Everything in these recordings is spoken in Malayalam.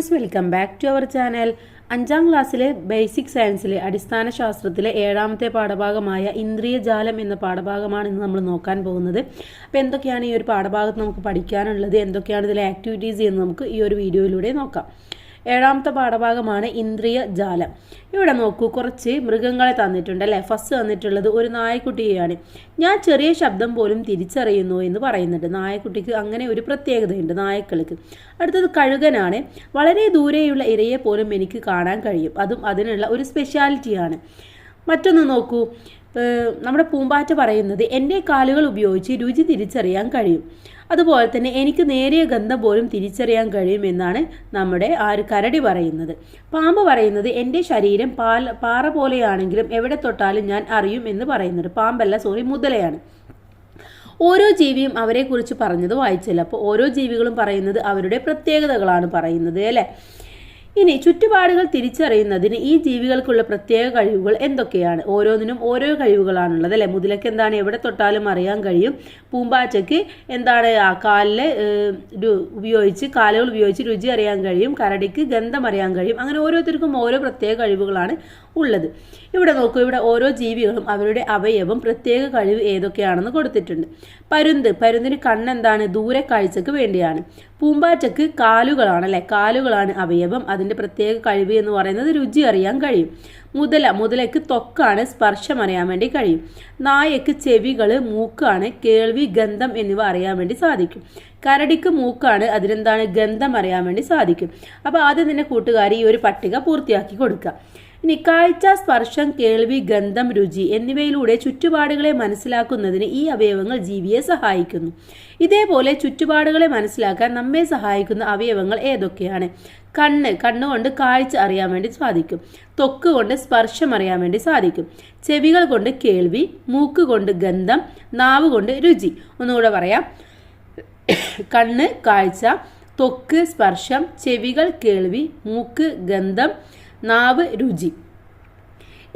Friends, welcome back to our channel. 5ാം ക്ലാസ്സിലെ ബേസിക് സയൻസിലെ അടിസ്ഥാന ശാസ്ത്രത്തിലെ 7ാമത്തെ പാഠഭാഗമായ ഇന്ദ്രിയജാലം എന്ന പാഠഭാഗമാണ് ഇന്ന് നമ്മൾ നോക്കാൻ പോകുന്നത്. അപ്പോൾ എന്തൊക്കെയാണ് ഈ ഒരു പാഠഭാഗത്ത് നമുക്ക് പഠിക്കാനുള്ളത്, എന്തൊക്കെയാണ് ഇതിലെ ആക്ടിവിറ്റീസ് എന്ന് നമുക്ക് ഈ ഒരു വീഡിയോയിലൂടെ നോക്കാം. 7ാമത്തെ പാഠഭാഗമാണ് ഇന്ദ്രിയജാലം. ഇവിടെ നോക്കൂ, കുറച്ച് മൃഗങ്ങളെ തന്നിട്ടുണ്ട് അല്ലേ. ഫസ്റ്റ് തന്നിട്ടുള്ളത് ഒരു നായക്കുട്ടിയെയാണ്. ഞാൻ ചെറിയ ശബ്ദം പോലും തിരിച്ചറിയുന്നു എന്ന് പറയുന്നുണ്ട്. നായക്കുട്ടിക്ക് അങ്ങനെ ഒരു പ്രത്യേകതയുണ്ട് നായക്കൾക്ക്. അടുത്തത് കഴുകനാണ്. വളരെ ദൂരെയുള്ള ഇരയെ പോലും എനിക്ക് കാണാൻ കഴിയും. അതും അതിനുള്ള ഒരു സ്പെഷ്യാലിറ്റിയാണ്. മറ്റൊന്ന് നോക്കൂ, നമ്മുടെ പൂമ്പാറ്റ പറയുന്നത് എൻ്റെ കാലുകൾ ഉപയോഗിച്ച് രുചി തിരിച്ചറിയാൻ കഴിയും. അതുപോലെ തന്നെ എനിക്ക് നേരിയ ഗന്ധം പോലും തിരിച്ചറിയാൻ കഴിയുമെന്നാണ് നമ്മുടെ കരടി പറയുന്നത്. പാമ്പ് പറയുന്നത് എൻ്റെ ശരീരം പാറ പോലെയാണെങ്കിലും എവിടെ തൊട്ടാലും ഞാൻ അറിയും എന്ന് പറയുന്നുണ്ട്. പാമ്പല്ല, മുതലയാണ്. ഓരോ ജീവിയും അവരെക്കുറിച്ച് പറഞ്ഞത് വായിച്ചില്ല. അപ്പോൾ ഓരോ ജീവികളും പറയുന്നത് അവരുടെ പ്രത്യേകതകളാണ് പറയുന്നത് അല്ലേ. ഇനി ചുറ്റുപാടുകൾ തിരിച്ചറിയുന്നതിന് ഈ ജീവികൾക്കുള്ള പ്രത്യേക കഴിവുകൾ എന്തൊക്കെയാണ്? ഓരോന്നിനും ഓരോ കഴിവുകളാണുള്ളത് അല്ലേ. മുതലയ്ക്ക് എന്താണ്, എവിടെ തൊട്ടാലും അറിയാൻ കഴിയും. പൂമ്പാറ്റയ്ക്ക് എന്താണ്, കാലുകൾ ഉപയോഗിച്ച് രുചി അറിയാൻ കഴിയും. കരടിക്ക് ഗന്ധം അറിയാൻ കഴിയും. അങ്ങനെ ഓരോരുത്തർക്കും ഓരോ പ്രത്യേക കഴിവുകളാണ് ഉള്ളത്. ഇവിടെ നോക്കൂ, ഇവിടെ ഓരോ ജീവികളും അവരുടെ അവയവം പ്രത്യേക കഴിവ് ഏതൊക്കെയാണെന്ന് കൊടുത്തിട്ടുണ്ട്. പരുന്തിന് കണ്ണെന്താണ്, ദൂരെ കാഴ്ചക്ക് വേണ്ടിയാണ്. പൂമ്പാറ്റയ്ക്ക് കാലുകളാണ് അല്ലെ, കാലുകളാണ് അവയവം. അതിൻ്റെ പ്രത്യേക കഴിവ് എന്ന് പറയുന്നത് രുചി അറിയാൻ കഴിയും. മുതലയ്ക്ക് ത്വക്കാണ്, സ്പർശം അറിയാൻ വേണ്ടി കഴിയും. നായയ്ക്ക് ചെവികള്, മൂക്കാണ്, കേൾവി, ഗന്ധം എന്നിവ അറിയാൻ വേണ്ടി സാധിക്കും. കരടിക്ക് മൂക്കാണ്, അതിനെന്താണ്, ഗന്ധം അറിയാൻ വേണ്ടി സാധിക്കും. അപ്പോൾ ആദ്യം തന്നെ കൂട്ടുകാരി ഈ ഒരു പട്ടിക പൂർത്തിയാക്കി കൊടുക്കുക. ഇനി കാഴ്ച, സ്പർശം, കേൾവി, ഗന്ധം, രുചി എന്നിവയിലൂടെ ചുറ്റുപാടുകളെ മനസ്സിലാക്കുന്നതിന് ഈ അവയവങ്ങൾ ജീവിയെ സഹായിക്കുന്നു. ഇതേപോലെ ചുറ്റുപാടുകളെ മനസ്സിലാക്കാൻ നമ്മെ സഹായിക്കുന്ന അവയവങ്ങൾ ഏതൊക്കെയാണ്? കണ്ണുകൊണ്ട് കാഴ്ച അറിയാൻ വേണ്ടി സാധിക്കും. ത്വക്ക് കൊണ്ട് സ്പർശം അറിയാൻ വേണ്ടി സാധിക്കും. ചെവികൾ കൊണ്ട് കേൾവി, മൂക്ക് കൊണ്ട് ഗന്ധം, നാവ് കൊണ്ട് രുചി. ഒന്നുകൂടെ പറയാം. കണ്ണ് കാഴ്ച, ത്വക്ക് സ്പർശം, ചെവികൾ കേൾവി, മൂക്ക് ഗന്ധം, നാവ് രുചി.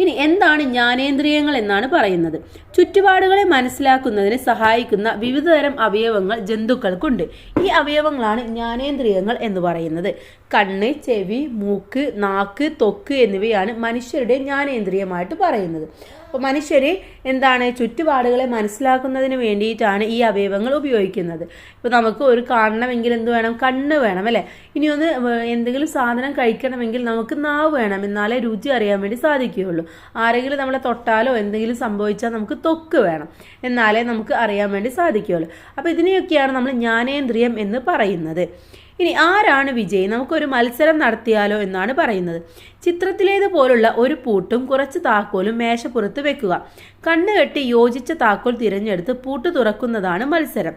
ഇനി എന്താണ് ജ്ഞാനേന്ദ്രിയങ്ങൾ എന്നാണ് പറയുന്നത്? ചുറ്റുപാടുകളെ മനസ്സിലാക്കുന്നതിന് സഹായിക്കുന്ന വിവിധതരം അവയവങ്ങൾ ജന്തുക്കൾക്കുണ്ട്. ഈ അവയവങ്ങളാണ് ജ്ഞാനേന്ദ്രിയങ്ങൾ എന്ന് പറയുന്നത്. കണ്ണ്, ചെവി, മൂക്ക്, നാക്ക്, ത്വക്ക് എന്നിവയാണ് മനുഷ്യരുടെ ജ്ഞാനേന്ദ്രിയമായിട്ട് പറയുന്നത്. അപ്പോൾ മനുഷ്യരെ എന്താണ്, ചുറ്റുപാടുകളെ മനസ്സിലാക്കുന്നതിന് വേണ്ടിയിട്ടാണ് ഈ അവയവങ്ങൾ ഉപയോഗിക്കുന്നത്. ഇപ്പോൾ നമുക്ക് ഒരു കാണണമെങ്കിൽ എന്ത് വേണം, കണ്ണ് വേണം അല്ലേ. ഇനി ഒന്ന് എന്തെങ്കിലും സാധനം കഴിക്കണമെങ്കിൽ നമുക്ക് നാവ് വേണം, എന്നാലേ രുചി അറിയാൻ വേണ്ടി സാധിക്കുകയുള്ളൂ. ആരെങ്കിലും നമ്മളെ തൊട്ടാലോ എന്തെങ്കിലും സംഭവിച്ചാൽ നമുക്ക് ത്വക്ക് വേണം, എന്നാലേ നമുക്ക് അറിയാൻ വേണ്ടി സാധിക്കുകയുള്ളൂ. അപ്പോൾ ഇതിനെയൊക്കെയാണ് നമ്മൾ ജ്ഞാനേന്ദ്രിയം എന്ന് പറയുന്നത്. ഇനി ആരാണ് വിജയി? നമുക്കൊരു മത്സരം നടത്തിയാലോ എന്നാണ് പറയുന്നത്. ചിത്രത്തിലേതുപോലുള്ള ഒരു പൂട്ടും കുറച്ച് താക്കോലും മേശപ്പുറത്ത് വെക്കുക. കണ്ണുകെട്ടി യോജിച്ച താക്കോൽ തിരഞ്ഞെടുത്ത് പൂട്ട് തുറക്കുന്നതാണ് മത്സരം.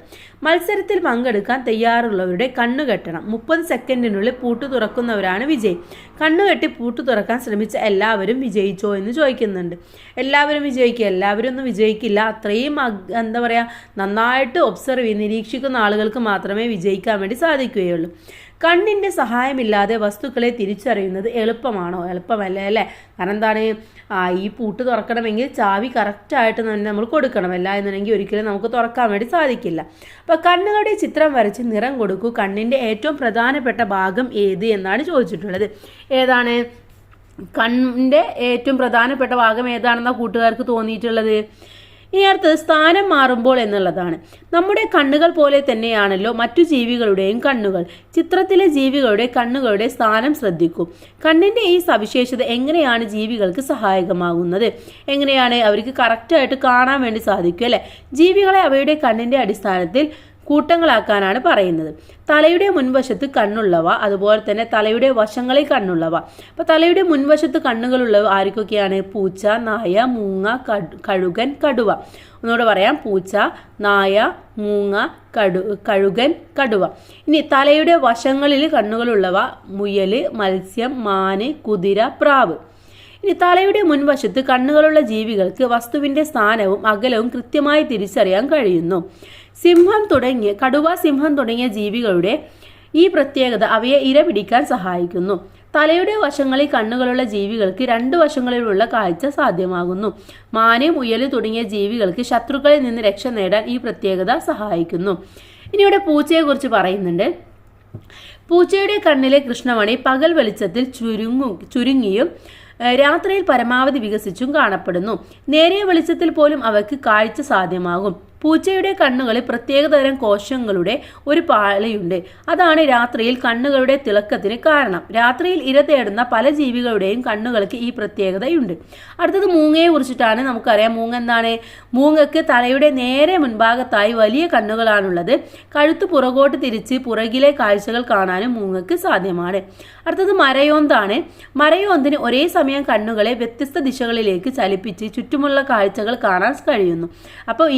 മത്സരത്തിൽ പങ്കെടുക്കാൻ തയ്യാറുള്ളവരുടെ കണ്ണുകെട്ടണം. 30 സെക്കൻഡിനുള്ളിൽ പൂട്ട് തുറക്കുന്നവരാണ് വിജയി. കണ്ണുകെട്ടി പൂട്ട് തുറക്കാൻ ശ്രമിച്ച എല്ലാവരും വിജയിച്ചോ എന്ന് ചോദിക്കുന്നുണ്ട്. എല്ലാവരും വിജയിക്കുക? എല്ലാവരും ഒന്നും വിജയിക്കില്ല. അത്രയും എന്താ പറയുക, നന്നായിട്ട് ഒബ്സർവ് ചെയ്ത് നിരീക്ഷിക്കുന്ന ആളുകൾക്ക് മാത്രമേ വിജയിക്കാൻ വേണ്ടി സാധിക്കുകയുള്ളൂ. കണ്ണിൻ്റെ സഹായമില്ലാതെ വസ്തുക്കളെ തിരിച്ചറിയുന്നത് എളുപ്പമാണോ? എളുപ്പമല്ലേ അല്ലേ. കാരണം എന്താണ്, ഈ പൂട്ട് തുറക്കണമെങ്കിൽ ചാവി കറക്റ്റായിട്ട് തന്നെ നമ്മൾ കൊടുക്കണം. അല്ല എന്നുണ്ടെങ്കിൽ ഒരിക്കലും നമുക്ക് തുറക്കാൻ വേണ്ടി സാധിക്കില്ല. അപ്പോൾ കണ്ണുകളുടെ ചിത്രം വരച്ച് നിറം കൊടുക്കൂ. കണ്ണിൻ്റെ ഏറ്റവും പ്രധാനപ്പെട്ട ഭാഗം ഏത് എന്നാണ് ചോദിച്ചിട്ടുള്ളത്. ഏതാണ് കണ്ണിൻ്റെ ഏറ്റവും പ്രധാനപ്പെട്ട ഭാഗം ഏതാണെന്നാണ് കൂട്ടുകാർക്ക് തോന്നിയിട്ടുള്ളത്? ഇനി അടുത്തത് സ്ഥാനം മാറുമ്പോൾ എന്നുള്ളതാണ്. നമ്മുടെ കണ്ണുകൾ പോലെ തന്നെയാണല്ലോ മറ്റു ജീവികളുടെയും കണ്ണുകൾ. ചിത്രത്തിലെ ജീവികളുടെ കണ്ണുകളുടെ സ്ഥാനം ശ്രദ്ധിക്കൂ. കണ്ണിൻ്റെ ഈ സവിശേഷത എങ്ങനെയാണ് ജീവികൾക്ക് സഹായകമാകുന്നത്? എങ്ങനെയാണ് അവർക്ക് കറക്റ്റായിട്ട് കാണാൻ വേണ്ടി സാധിക്കും അല്ലേ. ജീവികളെ അവയുടെ കണ്ണിൻ്റെ അടിസ്ഥാനത്തിൽ കൂട്ടങ്ങളാക്കാനാണ് പറയുന്നത്. തലയുടെ മുൻവശത്ത് കണ്ണുള്ളവ, അതുപോലെ തന്നെ തലയുടെ വശങ്ങളിൽ കണ്ണുള്ളവ. അപ്പോൾ തലയുടെ മുൻവശത്ത് കണ്ണുകളുള്ളവ ആർക്കൊക്കെയാണ്? പൂച്ച, നായ, മൂങ്ങ, കഴുകൻ, കടുവ. ഒന്നുകൂടെ പറയാം. പൂച്ച, നായ, മൂങ്ങ, കഴുകൻ, കടുവ. ഇനി തലയുടെ വശങ്ങളിൽ കണ്ണുകളുള്ളവ മുയൽ, മത്സ്യം, മാന്, കുതിര, പ്രാവ്. ഇനി തലയുടെ മുൻവശത്ത് കണ്ണുകളുള്ള ജീവികൾക്ക് വസ്തുവിൻ്റെ സ്ഥാനവും അകലവും കൃത്യമായി തിരിച്ചറിയാൻ കഴിയുന്നു. കടുവ, സിംഹം തുടങ്ങിയ ജീവികളുടെ ഈ പ്രത്യേകത അവയെ ഇര പിടിക്കാൻ സഹായിക്കുന്നു. തലയുടെ വശങ്ങളിൽ കണ്ണുകളുള്ള ജീവികൾക്ക് 2 വശങ്ങളിലുള്ള കാഴ്ച സാധ്യമാകുന്നു. മാന്, മുയൽ തുടങ്ങിയ ജീവികൾക്ക് ശത്രുക്കളിൽ നിന്ന് രക്ഷ നേടാൻ ഈ പ്രത്യേകത സഹായിക്കുന്നു. ഇനി ഇവിടെ പൂച്ചയെക്കുറിച്ച് പറയുന്നുണ്ട്. പൂച്ചയുടെ കണ്ണിലെ കൃഷ്ണമണി പകൽ വെളിച്ചത്തിൽ ചുരുങ്ങിയും രാത്രിയിൽ പരമാവധി വികസിച്ചും കാണപ്പെടുന്നു. നേരിയ വെളിച്ചത്തിൽ പോലും അവയ്ക്ക് കാഴ്ച സാധ്യമാകും. പൂച്ചയുടെ കണ്ണുകളിൽ പ്രത്യേകതരം കോശങ്ങളുടെ ഒരു പാളിയുണ്ട്. അതാണ് രാത്രിയിൽ കണ്ണുകളുടെ തിളക്കത്തിന് കാരണം. രാത്രിയിൽ ഇര തേടുന്ന പല ജീവികളുടെയും കണ്ണുകൾക്ക് ഈ പ്രത്യേകതയുണ്ട്. അടുത്തത് മൂങ്ങയെ കുറിച്ചിട്ടാണ്. നമുക്കറിയാം മൂങ്ങ എന്താണ്. മൂങ്ങയ്ക്ക് തലയുടെ നേരെ മുൻഭാഗത്തായി വലിയ കണ്ണുകളാണുള്ളത്. കഴുത്ത് പുറകോട്ട് തിരിച്ച് പുറകിലെ കാഴ്ചകൾ കാണാനും മൂങ്ങയ്ക്ക് സാധ്യമാണ്. അടുത്തത് മരയോന്താണ്. മരയോന്തിന് ഒരേ സമയം കണ്ണുകളെ വ്യത്യസ്ത ദിശകളിലേക്ക് ചലിപ്പിച്ച് ചുറ്റുമുള്ള കാഴ്ചകൾ കാണാൻ കഴിയുന്നു. അപ്പോൾ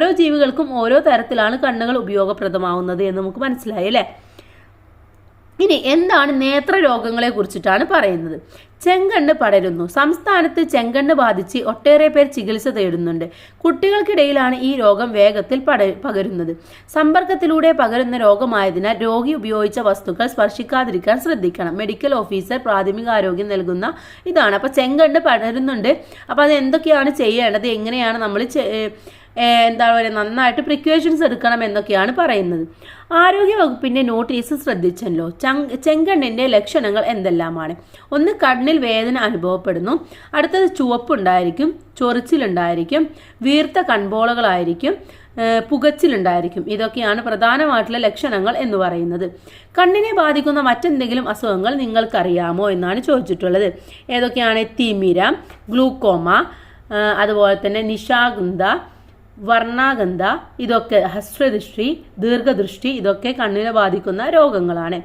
ഓരോ ജീവികൾക്കും ഓരോ തരത്തിലാണ് കണ്ണുകൾ ഉപയോഗപ്രദമാവുന്നത് എന്ന് നമുക്ക് മനസ്സിലായി അല്ലേ. ഇനി എന്താണ് നേത്ര രോഗങ്ങളെ കുറിച്ചിട്ടാണ് പറയുന്നത്. ചെങ്കണ്ണ് പടരുന്നു. സംസ്ഥാനത്ത് ചെങ്കണ്ണ് ബാധിച്ച് ഒട്ടേറെ പേർ ചികിത്സ തേടുന്നുണ്ട്. കുട്ടികൾക്കിടയിലാണ് ഈ രോഗം വേഗത്തിൽ പകരുന്നത്. സമ്പർക്കത്തിലൂടെ പകരുന്ന രോഗമായതിനാൽ രോഗി ഉപയോഗിച്ച വസ്തുക്കൾ സ്പർശിക്കാതിരിക്കാൻ ശ്രദ്ധിക്കണം. മെഡിക്കൽ ഓഫീസർ പ്രാഥമികാരോഗ്യം നൽകുന്ന ഇതാണ്. അപ്പോൾ ചെങ്കണ്ണ് പടരുന്നുണ്ട്. അപ്പോൾ അത് എന്തൊക്കെയാണ് ചെയ്യേണ്ടത്, എങ്ങനെയാണ് നമ്മൾ എന്താ പറയുക, നന്നായിട്ട് പ്രിക്കോഷൻസ് എടുക്കണം എന്നൊക്കെയാണ് പറയുന്നത്. ആരോഗ്യ വകുപ്പിന്റെ നോട്ടീസ് ശ്രദ്ധിച്ചല്ലോ. ചെങ്കണ്ണിന്റെ ലക്ഷണങ്ങൾ എന്തെല്ലാമാണ്? ഒന്ന്, കണ്ണിൽ വേദന അനുഭവപ്പെടുന്നു. അടുത്തത് ചുവപ്പുണ്ടായിരിക്കും, ചൊറിച്ചിലുണ്ടായിരിക്കും, വീർത്ത കൺപോളകളായിരിക്കും, പുകച്ചിലുണ്ടായിരിക്കും. ഇതൊക്കെയാണ് പ്രധാനമായിട്ടുള്ള ലക്ഷണങ്ങൾ എന്ന് പറയുന്നത്. കണ്ണിനെ ബാധിക്കുന്ന മറ്റെന്തെങ്കിലും അസുഖങ്ങൾ നിങ്ങൾക്കറിയാമോ എന്നാണ് ചോദിച്ചിട്ടുള്ളത്. ഏതൊക്കെയാണ്? തിമിര, ഗ്ലൂക്കോമ, അതുപോലെ തന്നെ നിശാഗന്ധ, വർണ്ണാഗന്ധ, ഇതൊക്കെ ഹ്രസ്വദൃഷ്ടി, ദീർഘദൃഷ്ടി, ഇതൊക്കെ കണ്ണിനെ ബാധിക്കുന്ന രോഗങ്ങളാണ്.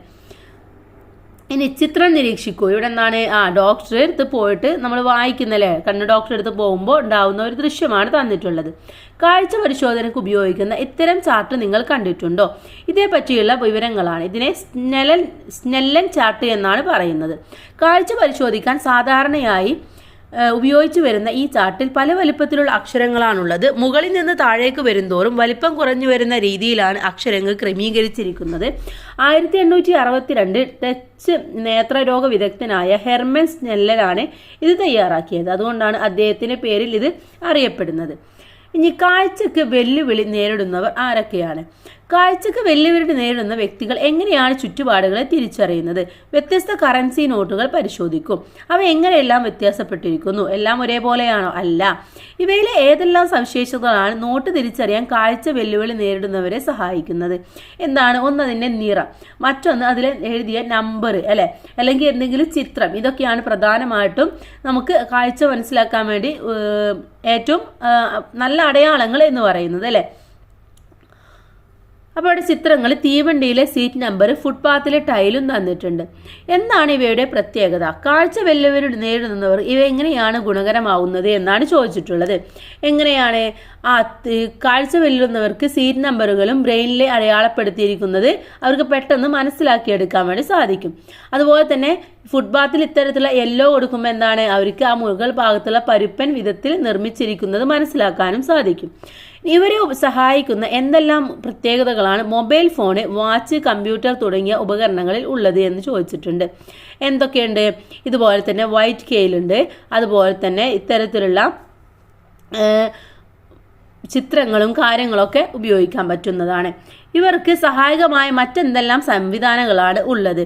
ഇനി ചിത്രം നിരീക്ഷിക്കൂ. ഇവിടെ എന്താണ്? ഡോക്ടറെ അടുത്ത് പോയിട്ട് നമ്മൾ വായിക്കുന്നല്ലേ, കണ്ണ് ഡോക്ടറെ അടുത്ത് പോകുമ്പോൾ ഉണ്ടാവുന്ന ഒരു ദൃശ്യമാണ് തന്നിട്ടുള്ളത്. കാഴ്ച പരിശോധനയ്ക്ക് ഉപയോഗിക്കുന്ന ഇത്തരം ചാർട്ട് നിങ്ങൾ കണ്ടിട്ടുണ്ടോ? ഇതേപറ്റിയുള്ള വിവരങ്ങളാണ്. ഇതിനെ സ്നെല്ലൻ ചാർട്ട് എന്നാണ് പറയുന്നത്. കാഴ്ച പരിശോധിക്കാൻ സാധാരണയായി ഉപയോഗിച്ചു വരുന്ന ഈ ചാർട്ടിൽ പല വലിപ്പത്തിലുള്ള അക്ഷരങ്ങളാണുള്ളത്. മുകളിൽ നിന്ന് താഴേക്ക് വരുന്തോറും വലിപ്പം കുറഞ്ഞു വരുന്ന രീതിയിലാണ് അക്ഷരങ്ങൾ ക്രമീകരിച്ചിരിക്കുന്നത്. 1862 ഡച്ച് നേത്രരോഗ വിദഗ്ധനായ ഹെർമൻ സ്നെല്ലനാണ് ഇത് തയ്യാറാക്കിയത്. അതുകൊണ്ടാണ് അദ്ദേഹത്തിന്റെ പേരിൽ ഇത് അറിയപ്പെടുന്നത്. ഇനി കാഴ്ചക്ക് വെല്ലുവിളി നേരിടുന്നവർ ആരൊക്കെയാണ്? കാഴ്ചക്ക് വെല്ലുവിളി നേരിടുന്ന വ്യക്തികൾ എങ്ങനെയാണ് ചുറ്റുപാടുകളെ തിരിച്ചറിയുന്നത്? വ്യത്യസ്ത കറൻസി നോട്ടുകൾ പരിശോധിക്കും. അവ എങ്ങനെയെല്ലാം വ്യത്യാസപ്പെട്ടിരിക്കുന്നു? എല്ലാം ഒരേപോലെയാണോ? അല്ല. ഇവയിലെ ഏതെല്ലാം സവിശേഷതകളാണ് നോട്ട് തിരിച്ചറിയാൻ കാഴ്ച വെല്ലുവിളി നേരിടുന്നവരെ സഹായിക്കുന്നത്? എന്താണ്? ഒന്ന്, അതിൻ്റെ നിറം. മറ്റൊന്ന്, അതിൽ എഴുതിയ നമ്പർ അല്ലെ, അല്ലെങ്കിൽ എന്തെങ്കിലും ചിത്രം. ഇതൊക്കെയാണ് പ്രധാനമായിട്ടും നമുക്ക് കാഴ്ച മനസ്സിലാക്കാൻ വേണ്ടി ഏറ്റവും നല്ല അടയാളങ്ങൾ എന്ന് പറയുന്നത് അല്ലെ. അപ്പോൾ അവിടെ ചിത്രങ്ങൾ, തീവണ്ടിയിലെ സീറ്റ് നമ്പർ, ഫുട്പാത്തിലെ ടൈലും തന്നിട്ടുണ്ട്. എന്താണ് ഇവയുടെ പ്രത്യേകത? കാഴ്ച വെല്ലുവിളി നേരിടുന്നവർ ഇവ എങ്ങനെയാണ് ഗുണകരമാവുന്നത് എന്നാണ് ചോദിച്ചിട്ടുള്ളത്. എങ്ങനെയാണ്? കാഴ്ച വെല്ലുന്നവർക്ക് സീറ്റ് നമ്പറുകളും ബ്രെയിനിൽ അടയാളപ്പെടുത്തിയിരിക്കുന്നത് അവർക്ക് പെട്ടെന്ന് മനസ്സിലാക്കിയെടുക്കാൻ വേണ്ടി സാധിക്കും. അതുപോലെ തന്നെ ഫുട്പാത്തിൽ ഇത്തരത്തിലുള്ള യെല്ലോ കൊടുക്കുമ്പോൾ എന്താണ്? അവർക്ക് ആ മുകൾ ഭാഗത്തുള്ള പരുപ്പൻ വിധത്തിൽ നിർമ്മിച്ചിരിക്കുന്നത് മനസ്സിലാക്കാനും സാധിക്കും. ഇവരെ സഹായിക്കുന്ന എന്തെല്ലാം പ്രത്യേകതകളാണ് മൊബൈൽ ഫോണ്, വാച്ച്, കമ്പ്യൂട്ടർ തുടങ്ങിയ ഉപകരണങ്ങളിൽ ഉള്ളത് എന്ന് ചോദിച്ചിട്ടുണ്ട്. എന്തൊക്കെയുണ്ട്? ഇതുപോലെ തന്നെ വൈറ്റ് കെയിലുണ്ട്. അതുപോലെ തന്നെ ഇത്തരത്തിലുള്ള ചിത്രങ്ങളും കാര്യങ്ങളൊക്കെ ഉപയോഗിക്കാൻ പറ്റുന്നതാണ്. ഇവർക്ക് സഹായകമായ മറ്റെന്തെല്ലാം സംവിധാനങ്ങളാണ് ഉള്ളത്?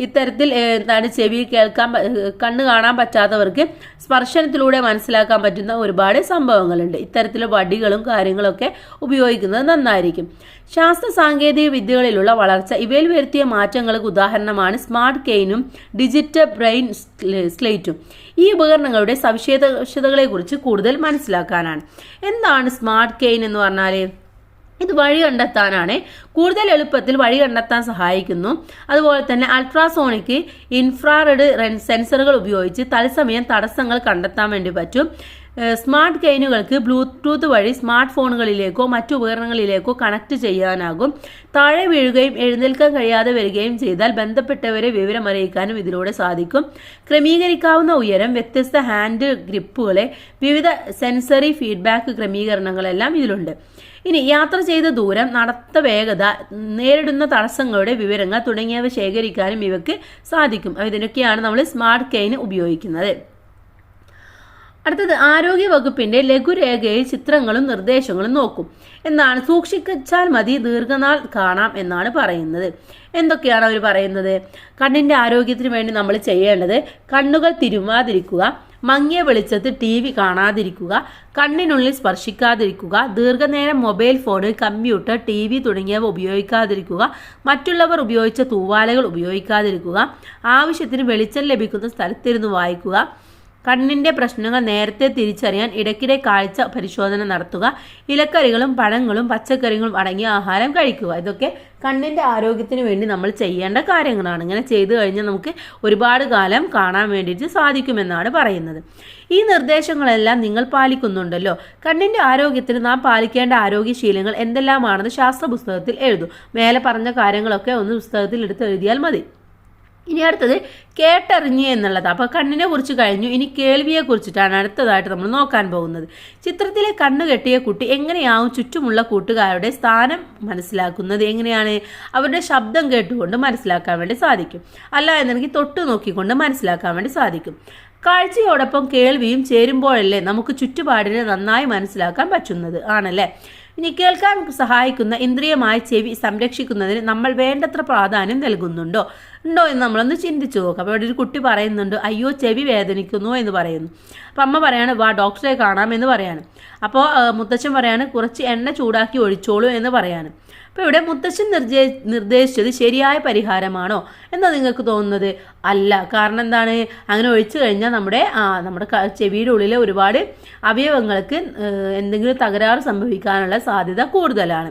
ഇത്തരത്തിൽ എന്താണ്, ചെവി കേൾക്കാൻ, കണ്ണ് കാണാൻ പറ്റാത്തവർക്ക് സ്പർശനത്തിലൂടെ മനസ്സിലാക്കാൻ പറ്റുന്ന ഒരുപാട് സംഭവങ്ങളുണ്ട്. ഇത്തരത്തിലുള്ള വടികളും കാര്യങ്ങളൊക്കെ ഉപയോഗിക്കുന്നത് നന്നായിരിക്കും. ശാസ്ത്ര സാങ്കേതിക വിദ്യകളിലുള്ള വളർച്ച ഇവയിൽ വരുത്തിയ മാറ്റങ്ങൾക്ക് ഉദാഹരണമാണ് സ്മാർട്ട് കെയിനും ഡിജിറ്റൽ ബ്രെയിൻ സ്ലേറ്റും. ഈ ഉപകരണങ്ങളുടെ സവിശേഷതകളെ കുറിച്ച് കൂടുതൽ മനസ്സിലാക്കാനാണ്. എന്താണ് സ്മാർട്ട് കെയിൻ എന്ന് പറഞ്ഞാൽ? ഇത് വഴി കണ്ടെത്താനാണ്. കൂടുതൽ എളുപ്പത്തിൽ വഴി കണ്ടെത്താൻ സഹായിക്കുന്നു. അതുപോലെ തന്നെ അൾട്രാസോണിക്, ഇൻഫ്രാറെഡ് സെൻസറുകൾ ഉപയോഗിച്ച് തത്സമയം തടസ്സങ്ങൾ കണ്ടെത്താൻ വേണ്ടി പറ്റും. സ്മാർട്ട് കെയിനുകൾക്ക് ബ്ലൂടൂത്ത് വഴി സ്മാർട്ട് ഫോണുകളിലേക്കോ മറ്റു ഉപകരണങ്ങളിലേക്കോ കണക്ട് ചെയ്യാനാകും. താഴെ വീഴുകയും എഴുന്നേൽക്കാൻ കഴിയാതെ വരികയും ചെയ്താൽ ബന്ധപ്പെട്ടവരെ വിവരം അറിയിക്കാനും ഇതിലൂടെ സാധിക്കും. ക്രമീകരിക്കാവുന്ന ഉയരം, വ്യത്യസ്ത ഹാൻഡ് ഗ്രിപ്പുകളെ, വിവിധ സെൻസറി ഫീഡ്ബാക്ക് ക്രമീകരണങ്ങളെല്ലാം ഇതിലുണ്ട്. ഇനി യാത്ര ചെയ്ത ദൂരം, നടത്ത വേഗത, നേരിടുന്ന തടസ്സങ്ങളുടെ വിവരങ്ങൾ തുടങ്ങിയവ ശേഖരിക്കാനും ഇവയ്ക്ക് സാധിക്കും. ഇതിനൊക്കെയാണ് നമ്മൾ സ്മാർട്ട് കെയിൻ ഉപയോഗിക്കുന്നത്. അടുത്തത് ആരോഗ്യ വകുപ്പിന്റെ ലഘുരേഖയിൽ ചിത്രങ്ങളും നിർദ്ദേശങ്ങളും നോക്കും. എന്താണ്? സൂക്ഷിച്ചാൽ മതി, ദീർഘനാൾ കാണാം എന്നാണ് പറയുന്നത്. എന്തൊക്കെയാണ് അവർ പറയുന്നത്? കണ്ണിന്റെ ആരോഗ്യത്തിന് വേണ്ടി നമ്മൾ ചെയ്യേണ്ടത് കണ്ണുകൾ തിരുമാതിരിക്കുക, മങ്ങിയ വെളിച്ചത്ത് TV കാണാതിരിക്കുക, കണ്ണിനുള്ളിൽ സ്പർശിക്കാതിരിക്കുക, ദീർഘനേരം മൊബൈൽ ഫോൺ, കമ്പ്യൂട്ടർ, TV തുടങ്ങിയവ ഉപയോഗിക്കാതിരിക്കുക, മറ്റുള്ളവർ ഉപയോഗിച്ച തൂവാലകൾ ഉപയോഗിക്കാതിരിക്കുക, ആവശ്യത്തിന് വെളിച്ചം ലഭിക്കുന്ന സ്ഥലത്തിരുന്ന് വായിക്കുക, കണ്ണിന്റെ പ്രശ്നങ്ങൾ നേരത്തെ തിരിച്ചറിയാൻ ഇടയ്ക്കിടെ കാഴ്ച പരിശോധന നടത്തുക, ഇലക്കറികളും പഴങ്ങളും പച്ചക്കറികളും അടങ്ങിയ ആഹാരം കഴിക്കുക. ഇതൊക്കെ കണ്ണിന്റെ ആരോഗ്യത്തിന് വേണ്ടി നമ്മൾ ചെയ്യേണ്ട കാര്യങ്ങളാണ്. ഇങ്ങനെ ചെയ്തു കഴിഞ്ഞാൽ നമുക്ക് ഒരുപാട് കാലം കാണാൻ വേണ്ടിയിട്ട് സാധിക്കുമെന്നാണ് പറയുന്നത്. ഈ നിർദ്ദേശങ്ങളെല്ലാം നിങ്ങൾ പാലിക്കുന്നുണ്ടല്ലോ. കണ്ണിന്റെ ആരോഗ്യത്തിന് നാം പാലിക്കേണ്ട ആരോഗ്യശീലങ്ങൾ എന്തെല്ലാമാണെന്ന് ശാസ്ത്ര പുസ്തകത്തിൽ എഴുതും. മേലെ പറഞ്ഞ കാര്യങ്ങളൊക്കെ ഒന്ന് പുസ്തകത്തിൽ എടുത്ത് എഴുതിയാൽ മതി. ഇനി അടുത്തത് കേട്ടറിഞ്ഞ് എന്നുള്ളത്. അപ്പോൾ കണ്ണിനെ കുറിച്ച് കഴിഞ്ഞു. ഇനി കേൾവിയെ കുറിച്ചിട്ടാണ് അടുത്തതായിട്ട് നമ്മൾ നോക്കാൻ പോകുന്നത്. ചിത്രത്തിലെ കണ്ണ് കെട്ടിയ കുട്ടി എങ്ങനെയാവും ചുറ്റുമുള്ള കൂട്ടുകാരുടെ സ്ഥാനം മനസ്സിലാക്കുന്നത്? എങ്ങനെയാണ്? അവരുടെ ശബ്ദം കേട്ടുകൊണ്ട് മനസ്സിലാക്കാൻ വേണ്ടി സാധിക്കും. അല്ല എന്നുണ്ടെങ്കിൽ തൊട്ട് നോക്കിക്കൊണ്ട് മനസ്സിലാക്കാൻ വേണ്ടി സാധിക്കും. കാഴ്ചയോടൊപ്പം കേൾവിയും ചേരുമ്പോഴല്ലേ നമുക്ക് ചുറ്റുപാടിനെ നന്നായി മനസ്സിലാക്കാൻ പറ്റുന്നത് ആണല്ലേ. ഇനി കേൾക്കാൻ സഹായിക്കുന്ന ഇന്ദ്രിയമായ ചെവി സംരക്ഷിക്കുന്നതിന് നമ്മൾ വേണ്ടത്ര പ്രാധാന്യം നൽകുന്നുണ്ടോ എന്ന് നമ്മളൊന്ന് ചിന്തിച്ചു നോക്കാം. അപ്പോൾ ഇവിടെ ഒരു കുട്ടി പറയുന്നുണ്ട്, അയ്യോ ചെവി വേദനിക്കുന്നു എന്ന് പറയുന്നു. അപ്പം അമ്മ പറയാണ്, വാ ഡോക്ടറെ കാണാം എന്ന് പറയാണ്. അപ്പോൾ മുത്തച്ഛൻ പറയാണ്, കുറച്ച് എണ്ണ ചൂടാക്കി ഒഴിച്ചോളൂ എന്ന് പറയാണ്. അപ്പോൾ ഇവിടെ മുത്തച്ഛൻ നിർദ്ദേശിച്ചത് ശരിയായ പരിഹാരമാണോ എന്നാണ് നിങ്ങൾക്ക് തോന്നുന്നത്? അല്ല. കാരണം എന്താണ്? അങ്ങനെ ഒഴിച്ചു കഴിഞ്ഞാൽ നമ്മുടെ ചെവിയുടെ ഉള്ളിലെ ഒരുപാട് അവയവങ്ങൾക്ക് എന്തെങ്കിലും തകരാറ് സംഭവിക്കാനുള്ള സാധ്യത കൂടുതലാണ്.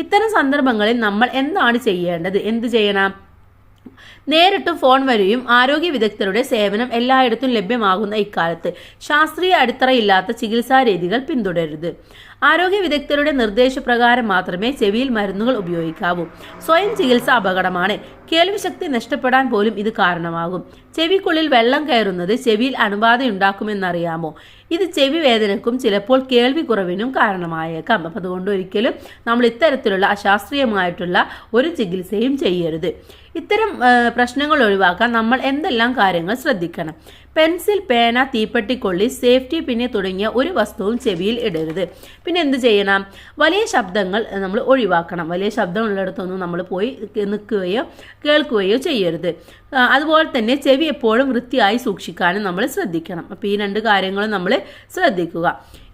ഇത്തരം സന്ദർഭങ്ങളിൽ നമ്മൾ എന്താണ് ചെയ്യേണ്ടത്? എന്ത് ചെയ്യണം? നേരിട്ടും ഫോൺ വഴിയും ആരോഗ്യ വിദഗ്ധരുടെ സേവനം എല്ലായിടത്തും ലഭ്യമാകുന്ന ഇക്കാലത്ത് ശാസ്ത്രീയ അടിത്തറയില്ലാത്ത ചികിത്സാ രീതികൾ പിന്തുടരരുത്. ആരോഗ്യ വിദഗ്ധരുടെ നിർദ്ദേശപ്രകാരം മാത്രമേ ചെവിയിൽ മരുന്നുകൾ ഉപയോഗിക്കാവൂ. സ്വയം ചികിത്സ അപകടമാണ്. കേൾവിശക്തി നഷ്ടപ്പെടാൻ പോലും ഇത് കാരണമാകും. ചെവിക്കുള്ളിൽ വെള്ളം കയറുന്നത് ചെവിയിൽ അണുബാധയുണ്ടാക്കുമെന്നറിയാമോ? ഇത് ചെവി വേദനക്കും ചിലപ്പോൾ കേൾവി കുറവിനും കാരണമായേക്കാം. അപ്പം അതുകൊണ്ട് ഒരിക്കലും നമ്മൾ ഇത്തരത്തിലുള്ള അശാസ്ത്രീയമായിട്ടുള്ള ഒരു ചികിത്സയും ചെയ്യരുത്. ഇത്തരം പ്രശ്നങ്ങൾ ഒഴിവാക്കാൻ നമ്മൾ എന്തെല്ലാം കാര്യങ്ങൾ ശ്രദ്ധിക്കണം? പെൻസിൽ, പേന, തീപ്പെട്ടിക്കൊള്ളി, സേഫ്റ്റി പിൻ തുടങ്ങിയ ഒരു വസ്തുവും ചെവിയിൽ ഇടരുത്. പിന്നെ എന്ത് ചെയ്യണം? വലിയ ശബ്ദങ്ങൾ നമ്മൾ ഒഴിവാക്കണം. വലിയ ശബ്ദമുള്ളിടത്തൊന്നും നമ്മൾ പോയി നിൽക്കുകയോ കേൾക്കുകയോ ചെയ്യരുത്. അതുപോലെ തന്നെ ചെവി എപ്പോഴും വൃത്തിയായി സൂക്ഷിക്കാനും നമ്മൾ ശ്രദ്ധിക്കണം. അപ്പോൾ ഈ രണ്ട് കാര്യങ്ങളും നമ്മൾ ശ്രദ്ധിക്കുക.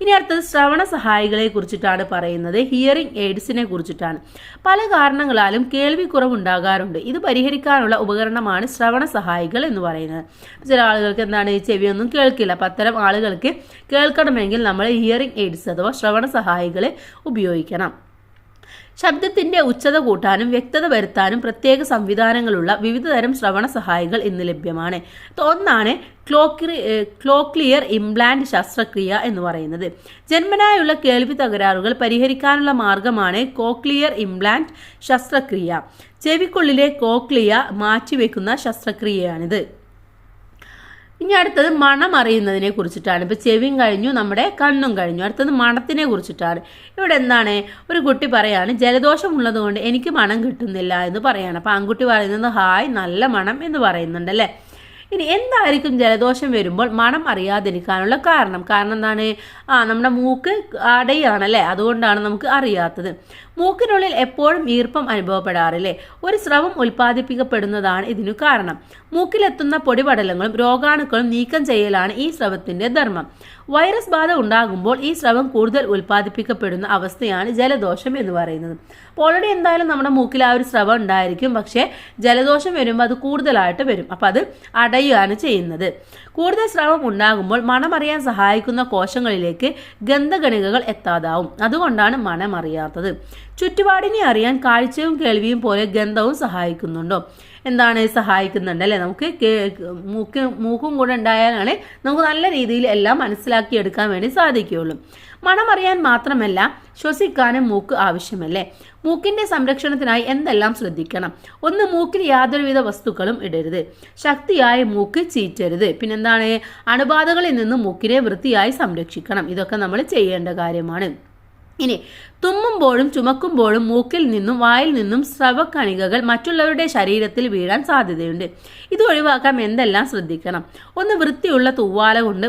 ഇനി അടുത്തത് ശ്രവണ സഹായികളെ കുറിച്ചിട്ടാണ് പറയുന്നത്. ഹിയറിംഗ് എയ്ഡ്സിനെ കുറിച്ചിട്ടാണ്. പല കാരണങ്ങളാലും കേൾവി കുറവുണ്ടാകാറുണ്ട്. ഇത് പരിഹരിക്കാനുള്ള ഉപകരണമാണ് ശ്രവണ സഹായികൾ എന്ന് പറയുന്നത്. ചില ആളുകൾക്ക് എന്താണ്, ചെവിയൊന്നും കേൾക്കില്ല. അപ്പം അത്തരം ആളുകൾക്ക് കേൾക്കണമെങ്കിൽ നമ്മൾ ഹിയറിംഗ് എയ്ഡ്സ് അഥവാ ശ്രവണ സഹായികളെ ഉപയോഗിക്കണം. ശബ്ദത്തിന്റെ ഉച്ചത കൂട്ടാനും വ്യക്തത വരുത്താനും പ്രത്യേക സംവിധാനങ്ങളുള്ള വിവിധതരം ശ്രവണ സഹായികൾ ഇന്ന് ലഭ്യമാണ്. ഒന്നാണ് ക്ലോക്ലിയർ ഇംപ്ലാന്റ് ശസ്ത്രക്രിയ എന്ന് പറയുന്നത്. ജന്മനായുള്ള കേൾവി തകരാറുകൾ പരിഹരിക്കാനുള്ള മാർഗമാണ് കോക്ലിയർ ഇംപ്ലാന്റ് ശസ്ത്രക്രിയ. ചെവിക്കുള്ളിലെ കോക്ലിയ മാറ്റിവെക്കുന്ന ശസ്ത്രക്രിയയാണിത്. ഇനി അടുത്തത് മണം അറിയുന്നതിനെ കുറിച്ചിട്ടാണ്. ഇപ്പോൾ ചെവിയും കഴിഞ്ഞു, നമ്മുടെ കണ്ണും കഴിഞ്ഞു. അടുത്തത് മണത്തിനെ കുറിച്ചിട്ടാണ്. ഇവിടെ എന്താണ്, ഒരു കുട്ടി പറയാണ്, ജലദോഷം ഉള്ളതുകൊണ്ട് എനിക്ക് മണം കിട്ടുന്നില്ല എന്ന് പറയാണ്. അപ്പോൾ ആൺകുട്ടി പറയുന്നത് ഹായ് നല്ല മണം എന്ന് പറയുന്നുണ്ടല്ലേ. ഇനി എന്തായിരിക്കും ജലദോഷം വരുമ്പോൾ മണം അറിയാതിരിക്കാനുള്ള കാരണം? കാരണം എന്താണ്? നമ്മുടെ മൂക്ക് അടയാണല്ലേ, അതുകൊണ്ടാണ് നമുക്ക് അറിയാത്തത്. മൂക്കിനുള്ളിൽ എപ്പോഴും ഈർപ്പം അനുഭവപ്പെടാറില്ലേ? ഒരു സ്രവം ഉൽപ്പാദിപ്പിക്കപ്പെടുന്നതാണ് ഇതിനു കാരണം. മൂക്കിലെത്തുന്ന പൊടിപടലങ്ങളും രോഗാണുക്കളും നീക്കം ചെയ്യലാണ് ഈ സ്രവത്തിന്റെ ധർമ്മം. വൈറസ് ബാധ ഉണ്ടാകുമ്പോൾ ഈ സ്രവം കൂടുതൽ ഉൽപ്പാദിപ്പിക്കപ്പെടുന്ന അവസ്ഥയാണ് ജലദോഷം എന്ന് പറയുന്നത്. അപ്പോൾ ഓൾറെഡി എന്തായാലും നമ്മുടെ മൂക്കിൽ ആ ഒരു സ്രവം ഉണ്ടായിരിക്കും, പക്ഷേ ജലദോഷം വരുമ്പോൾ അത് കൂടുതലായിട്ട് വരും. അപ്പം അത് അടയുകയാണ് ചെയ്യുന്നത്. കൂടുതൽ സ്രവം ഉണ്ടാകുമ്പോൾ മണമറിയാൻ സഹായിക്കുന്ന കോശങ്ങളിലേക്ക് ഗന്ധകണികകൾ എത്താതാവും. അതുകൊണ്ടാണ് മണമറിയാത്തത്. ചുറ്റുപാടിനെ അറിയാൻ കാഴ്ചയും കേൾവിയും പോലെ ഗന്ധവും സഹായിക്കുന്നുണ്ടോ? എന്താണ് സഹായിക്കുന്നുണ്ട് അല്ലേ? നമുക്ക് മൂക്കും കൂടെ ഉണ്ടായാലാണ് നമുക്ക് നല്ല രീതിയിൽ എല്ലാം മനസ്സിലാക്കിയെടുക്കാൻ വേണ്ടി സാധിക്കുകയുള്ളൂ. മണമറിയാൻ മാത്രമല്ല ശ്വസിക്കാനും മൂക്ക് ആവശ്യമല്ലേ? മൂക്കിന്റെ സംരക്ഷണത്തിനായി എന്തെല്ലാം ശ്രദ്ധിക്കണം? ഒന്ന്, മൂക്കിൽ യാതൊരുവിധ വസ്തുക്കളും ഇടരുത്. ശക്തിയായ മൂക്ക് ചീറ്റരുത്. പിന്നെന്താണ്, അണുബാധകളിൽ നിന്ന് മൂക്കിനെ വൃത്തിയായി സംരക്ഷിക്കണം. ഇതൊക്കെ നമ്മൾ ചെയ്യേണ്ട കാര്യമാണ്. ഇനി തുമ്മുമ്പോഴും ചുമക്കുമ്പോഴും മൂക്കിൽ നിന്നും വായിൽ നിന്നും സ്രവക്കണികകൾ മറ്റുള്ളവരുടെ ശരീരത്തിൽ വീഴാൻ സാധ്യതയുണ്ട്. ഇത് ഒഴിവാക്കാൻ എന്തെല്ലാം ശ്രദ്ധിക്കണം? ഒന്ന്, വൃത്തിയുള്ള തൂവാല കൊണ്ട്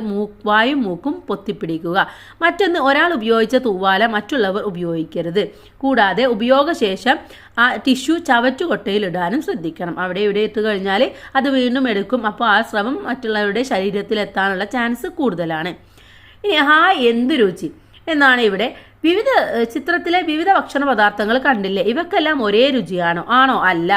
വായും മൂക്കും പൊത്തിപ്പിടിക്കുക. മറ്റൊന്ന്, ഒരാൾ ഉപയോഗിച്ച തൂവാല മറ്റുള്ളവർ ഉപയോഗിക്കരുത്. കൂടാതെ ഉപയോഗശേഷം ആ ടിഷ്യൂ ചവറ്റുകൊട്ടയിൽ ഇടാനും ശ്രദ്ധിക്കണം. അവിടെ ഇവിടെ ഇട്ട് കഴിഞ്ഞാൽ അത് വീണ്ടും എടുക്കും. അപ്പോൾ ആ സ്രവം മറ്റുള്ളവരുടെ ശരീരത്തിൽ എത്താനുള്ള ചാൻസ് കൂടുതലാണ്. ഇനി എന്ത് രുചി എന്നാണ് ഇവിടെ. ചിത്രത്തിലെ വിവിധ ഭക്ഷണ പദാർത്ഥങ്ങൾ കണ്ടില്ലേ? ഇവക്കെല്ലാം ഒരേ രുചിയാണോ? ആണോ? അല്ല.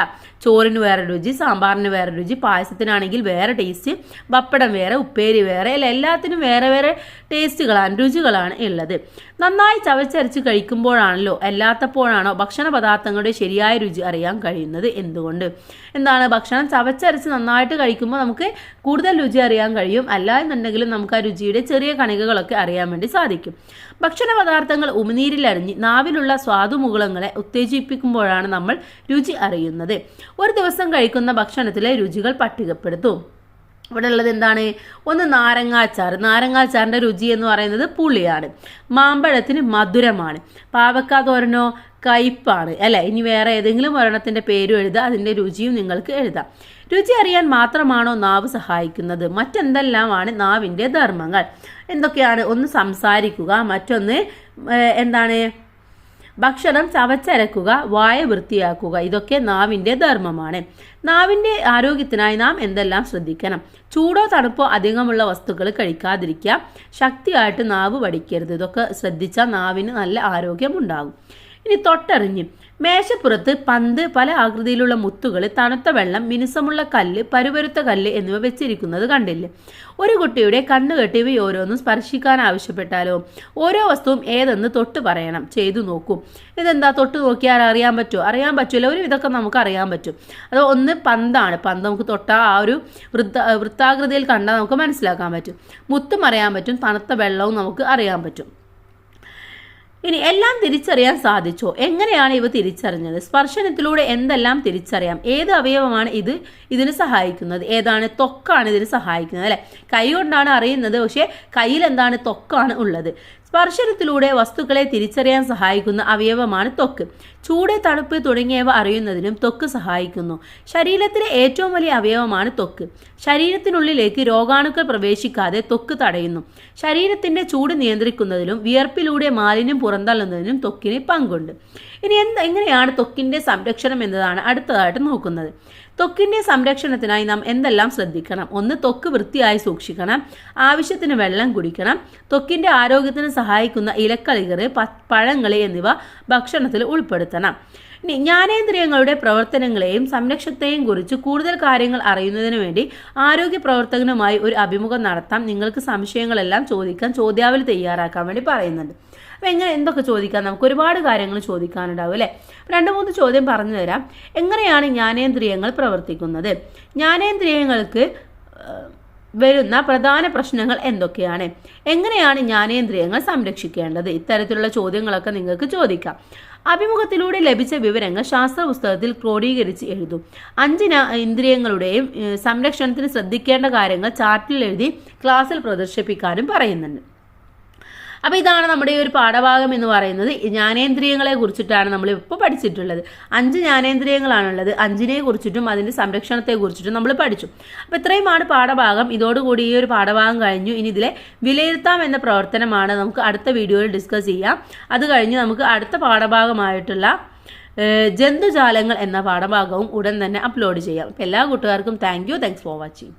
ചോറിന് വേറെ രുചി, സാമ്പാറിന് വേറെ രുചി, പായസത്തിനാണെങ്കിൽ വേറെ ടേസ്റ്റ്, പപ്പടം വേറെ, ഉപ്പേരി വേറെ, അല്ല എല്ലാത്തിനും വേറെ വേറെ ടേസ്റ്റുകളാണ്, രുചികളാണ് ഉള്ളത്. നന്നായി ചവച്ചരച്ച് കഴിക്കുമ്പോഴാണല്ലോ അല്ലാത്തപ്പോഴാണോ ഭക്ഷണ പദാർത്ഥങ്ങളുടെ ശരിയായ രുചി അറിയാൻ കഴിയുന്നത്? എന്തുകൊണ്ട്? എന്താണ്? ഭക്ഷണം ചവച്ചരച്ച് നന്നായിട്ട് കഴിക്കുമ്പോൾ നമുക്ക് കൂടുതൽ രുചി അറിയാൻ കഴിയും. അല്ല എന്നുണ്ടെങ്കിലും നമുക്ക് ആ രുചിയുടെ ചെറിയ കണികകളൊക്കെ അറിയാൻ വേണ്ടി സാധിക്കും. ഭക്ഷണ പദാർത്ഥങ്ങൾ ഉമിനീരിലറിഞ്ഞ് നാവിലുള്ള സ്വാദുമുകുളങ്ങളെ ഉത്തേജിപ്പിക്കുമ്പോഴാണ് നമ്മൾ രുചി അറിയുന്നത്. ഒരു ദിവസം കഴിക്കുന്ന ഭക്ഷണത്തിലെ രുചികൾ പട്ടികപ്പെടുത്തും. ഇവിടെ ഉള്ളത് എന്താണ്? ഒന്ന്, നാരങ്ങാച്ചാർ. നാരങ്ങാച്ചാറിൻ്റെ രുചി എന്ന് പറയുന്നത് പുളിയാണ്. മാമ്പഴത്തിന് മധുരമാണ്. പാവക്ക തോരനോ കയ്പ്പാണ്, അല്ലേ? ഇനി വേറെ ഏതെങ്കിലും ഒരെണ്ണത്തിൻ്റെ പേരും എഴുതുക, അതിൻ്റെ രുചിയും നിങ്ങൾക്ക് എഴുതാം. രുചി അറിയാൻ മാത്രമാണോ നാവ് സഹായിക്കുന്നത്? മറ്റെന്തെല്ലാമാണ് നാവിൻ്റെ ധർമ്മങ്ങൾ? എന്തൊക്കെയാണ്? ഒന്ന്, സംസാരിക്കുക. മറ്റൊന്ന് എന്താണ്? ഭക്ഷണം ചവച്ചരക്കുക, വായ വൃത്തിയാക്കുക. ഇതൊക്കെ നാവിൻ്റെ ധർമ്മമാണ്. നാവിൻ്റെ ആരോഗ്യത്തിനായി നാം എന്തെല്ലാം ശ്രദ്ധിക്കണം? ചൂടോ തണുപ്പോ അധികമുള്ള വസ്തുക്കൾ കഴിക്കാതിരിക്കുക. ശക്തിയായിട്ട് നാവ് വടിക്കരുത്. ഇതൊക്കെ ശ്രദ്ധിച്ചാൽ നാവിന് നല്ല ആരോഗ്യം ഉണ്ടാകും. ഇനി തൊട്ടറിഞ്ഞ്. മേശപ്പുറത്ത് പന്ത്, പല ആകൃതിയിലുള്ള മുത്തുകൾ, തണുത്ത വെള്ളം, മിനുസമുള്ള കല്ല്, പരുപരുത്ത കല്ല് എന്നിവ വെച്ചിരിക്കുന്നത് കണ്ടില്ലേ? ഒരു കുട്ടിയുടെ കണ്ണുകെട്ടി ഇവയോരോന്നും സ്പർശിക്കാൻ ആവശ്യപ്പെട്ടാലോ? ഓരോ വസ്തുവും ഏതെന്ന് തൊട്ട് പറയണം. ചെയ്തു നോക്കൂ. ഇതെന്താ? തൊട്ട് നോക്കിയാൽ അറിയാൻ പറ്റുമോ? അറിയാൻ പറ്റില്ല. ഒരു ഇതൊക്കെ നമുക്ക് അറിയാൻ പറ്റും. അത് ഒന്ന് പന്താണ്. പന്ത് നമുക്ക് തൊട്ടാൽ ആ ഒരു വൃത്താകൃതിയിൽ കണ്ടാൽ നമുക്ക് മനസ്സിലാക്കാൻ പറ്റും. മുത്തും അറിയാൻ പറ്റും, തണുത്ത വെള്ളവും നമുക്ക് അറിയാൻ പറ്റും. ഇനി എല്ലാം തിരിച്ചറിയാൻ സാധിച്ചോ? എങ്ങനെയാണ് ഇവ തിരിച്ചറിഞ്ഞത്? സ്പർശനത്തിലൂടെ എന്തെല്ലാം തിരിച്ചറിയാം? ഏത് അവയവമാണ് ഇതിന് സഹായിക്കുന്നത്? ഏതാണ്? ത്വക്കാണ് ഇതിന് സഹായിക്കുന്നത്, അല്ലെ? കൈ കൊണ്ടാണ് അറിയുന്നത്, പക്ഷേ കയ്യിൽ എന്താണ്? ത്വക്കാണ് ഉള്ളത്. സ്പർശനത്തിലൂടെ വസ്തുക്കളെ തിരിച്ചറിയാൻ സഹായിക്കുന്ന അവയവമാണ് ത്വക്ക്. ചൂട്, തണുപ്പ് തുടങ്ങിയവ അറിയുന്നതിനും ത്വക്ക് സഹായിക്കുന്നു. ശരീരത്തിലെ ഏറ്റവും വലിയ അവയവമാണ് ത്വക്ക്. ശരീരത്തിനുള്ളിലേക്ക് രോഗാണുക്കൾ പ്രവേശിക്കാതെ ത്വക്ക് തടയുന്നു. ശരീരത്തിന്റെ ചൂട് നിയന്ത്രിക്കുന്നതിലും വിയർപ്പിലൂടെ മാലിന്യം പുറന്തള്ളുന്നതിനും ത്വക്കിന് പങ്കുണ്ട്. ഇനി എങ്ങനെയാണ് ത്വക്കിന്റെ സംരക്ഷണം എന്നതാണ് അടുത്തതായിട്ട് നോക്കുന്നത്. ത്വക്കിന്റെ സംരക്ഷണത്തിനായി നാം എന്തെല്ലാം ശ്രദ്ധിക്കണം? ഒന്ന്, ത്വക്ക് വൃത്തിയായി സൂക്ഷിക്കണം. ആവശ്യത്തിന് വെള്ളം കുടിക്കണം. ത്വക്കിന്റെ ആരോഗ്യത്തിന് സഹായിക്കുന്ന ഇലക്കറികൾ, പഴങ്ങൾ എന്നിവ ഭക്ഷണത്തിൽ ഉൾപ്പെടുത്തണം. ഇനി ജ്ഞാനേന്ദ്രിയങ്ങളുടെ പ്രവർത്തനങ്ങളെയും സംരക്ഷണത്തെയും കുറിച്ച് കൂടുതൽ കാര്യങ്ങൾ അറിയുന്നതിന് വേണ്ടി ആരോഗ്യ പ്രവർത്തകനുമായി ഒരു അഭിമുഖം നടത്താം. നിങ്ങൾക്ക് സംശയങ്ങളെല്ലാം ചോദിക്കാൻ ചോദ്യാവലി തയ്യാറാക്കാൻ വേണ്ടി പറയുന്നുണ്ട്. അപ്പോൾ എന്തൊക്കെ ചോദിക്കാം? നമുക്ക് ഒരുപാട് കാര്യങ്ങൾ ചോദിക്കാനുണ്ടാവും, അല്ലേ? 2-3 ചോദ്യം പറഞ്ഞു തരാം. എങ്ങനെയാണ് ജ്ഞാനേന്ദ്രിയങ്ങൾ പ്രവർത്തിക്കുന്നത്? ജ്ഞാനേന്ദ്രിയങ്ങൾക്ക് വരുന്ന പ്രധാന പ്രശ്നങ്ങൾ എന്തൊക്കെയാണ്? എങ്ങനെയാണ് ജ്ഞാനേന്ദ്രിയങ്ങൾ സംരക്ഷിക്കേണ്ടത്? ഇത്തരത്തിലുള്ള ചോദ്യങ്ങളൊക്കെ നിങ്ങൾക്ക് ചോദിക്കാം. അഭിമുഖത്തിലൂടെ ലഭിച്ച വിവരങ്ങൾ ശാസ്ത്ര പുസ്തകത്തിൽ ക്രോഡീകരിച്ച് എഴുതും. 5 ഇന്ദ്രിയങ്ങളുടെയും സംരക്ഷണത്തിന് ശ്രദ്ധിക്കേണ്ട കാര്യങ്ങൾ ചാർട്ടിൽ എഴുതി ക്ലാസ്സിൽ പ്രദർശിപ്പിക്കാനും പറയുന്നുണ്ട്. അപ്പോൾ ഇതാണ് നമ്മുടെ ഈ ഒരു പാഠഭാഗം എന്ന് പറയുന്നത്. ജ്ഞാനേന്ദ്രിയങ്ങളെ കുറിച്ചിട്ടാണ് നമ്മൾ ഇപ്പോൾ പഠിച്ചിട്ടുള്ളത്. 5 ജ്ഞാനേന്ദ്രിയങ്ങളാണുള്ളത്. 5നെ കുറിച്ചിട്ടും അതിൻ്റെ സംരക്ഷണത്തെ കുറിച്ചിട്ടും നമ്മൾ പഠിച്ചു. അപ്പോൾ ഇത്രയുമാണ് പാഠഭാഗം. ഇതോടുകൂടി ഈ ഒരു പാഠഭാഗം കഴിഞ്ഞു. ഇനി ഇതിലെ വിലയിരുത്താം എന്ന പ്രവർത്തനമാണ് നമുക്ക് അടുത്ത വീഡിയോയിൽ ഡിസ്കസ് ചെയ്യാം. അത് കഴിഞ്ഞ് നമുക്ക് അടുത്ത പാഠഭാഗമായിട്ടുള്ള ജന്തുജാലങ്ങൾ എന്ന പാഠഭാഗവും ഉടൻ തന്നെ അപ്ലോഡ് ചെയ്യാം. അപ്പോൾ എല്ലാ കൂട്ടുകാർക്കും താങ്ക്സ് ഫോർ വാച്ചിങ്.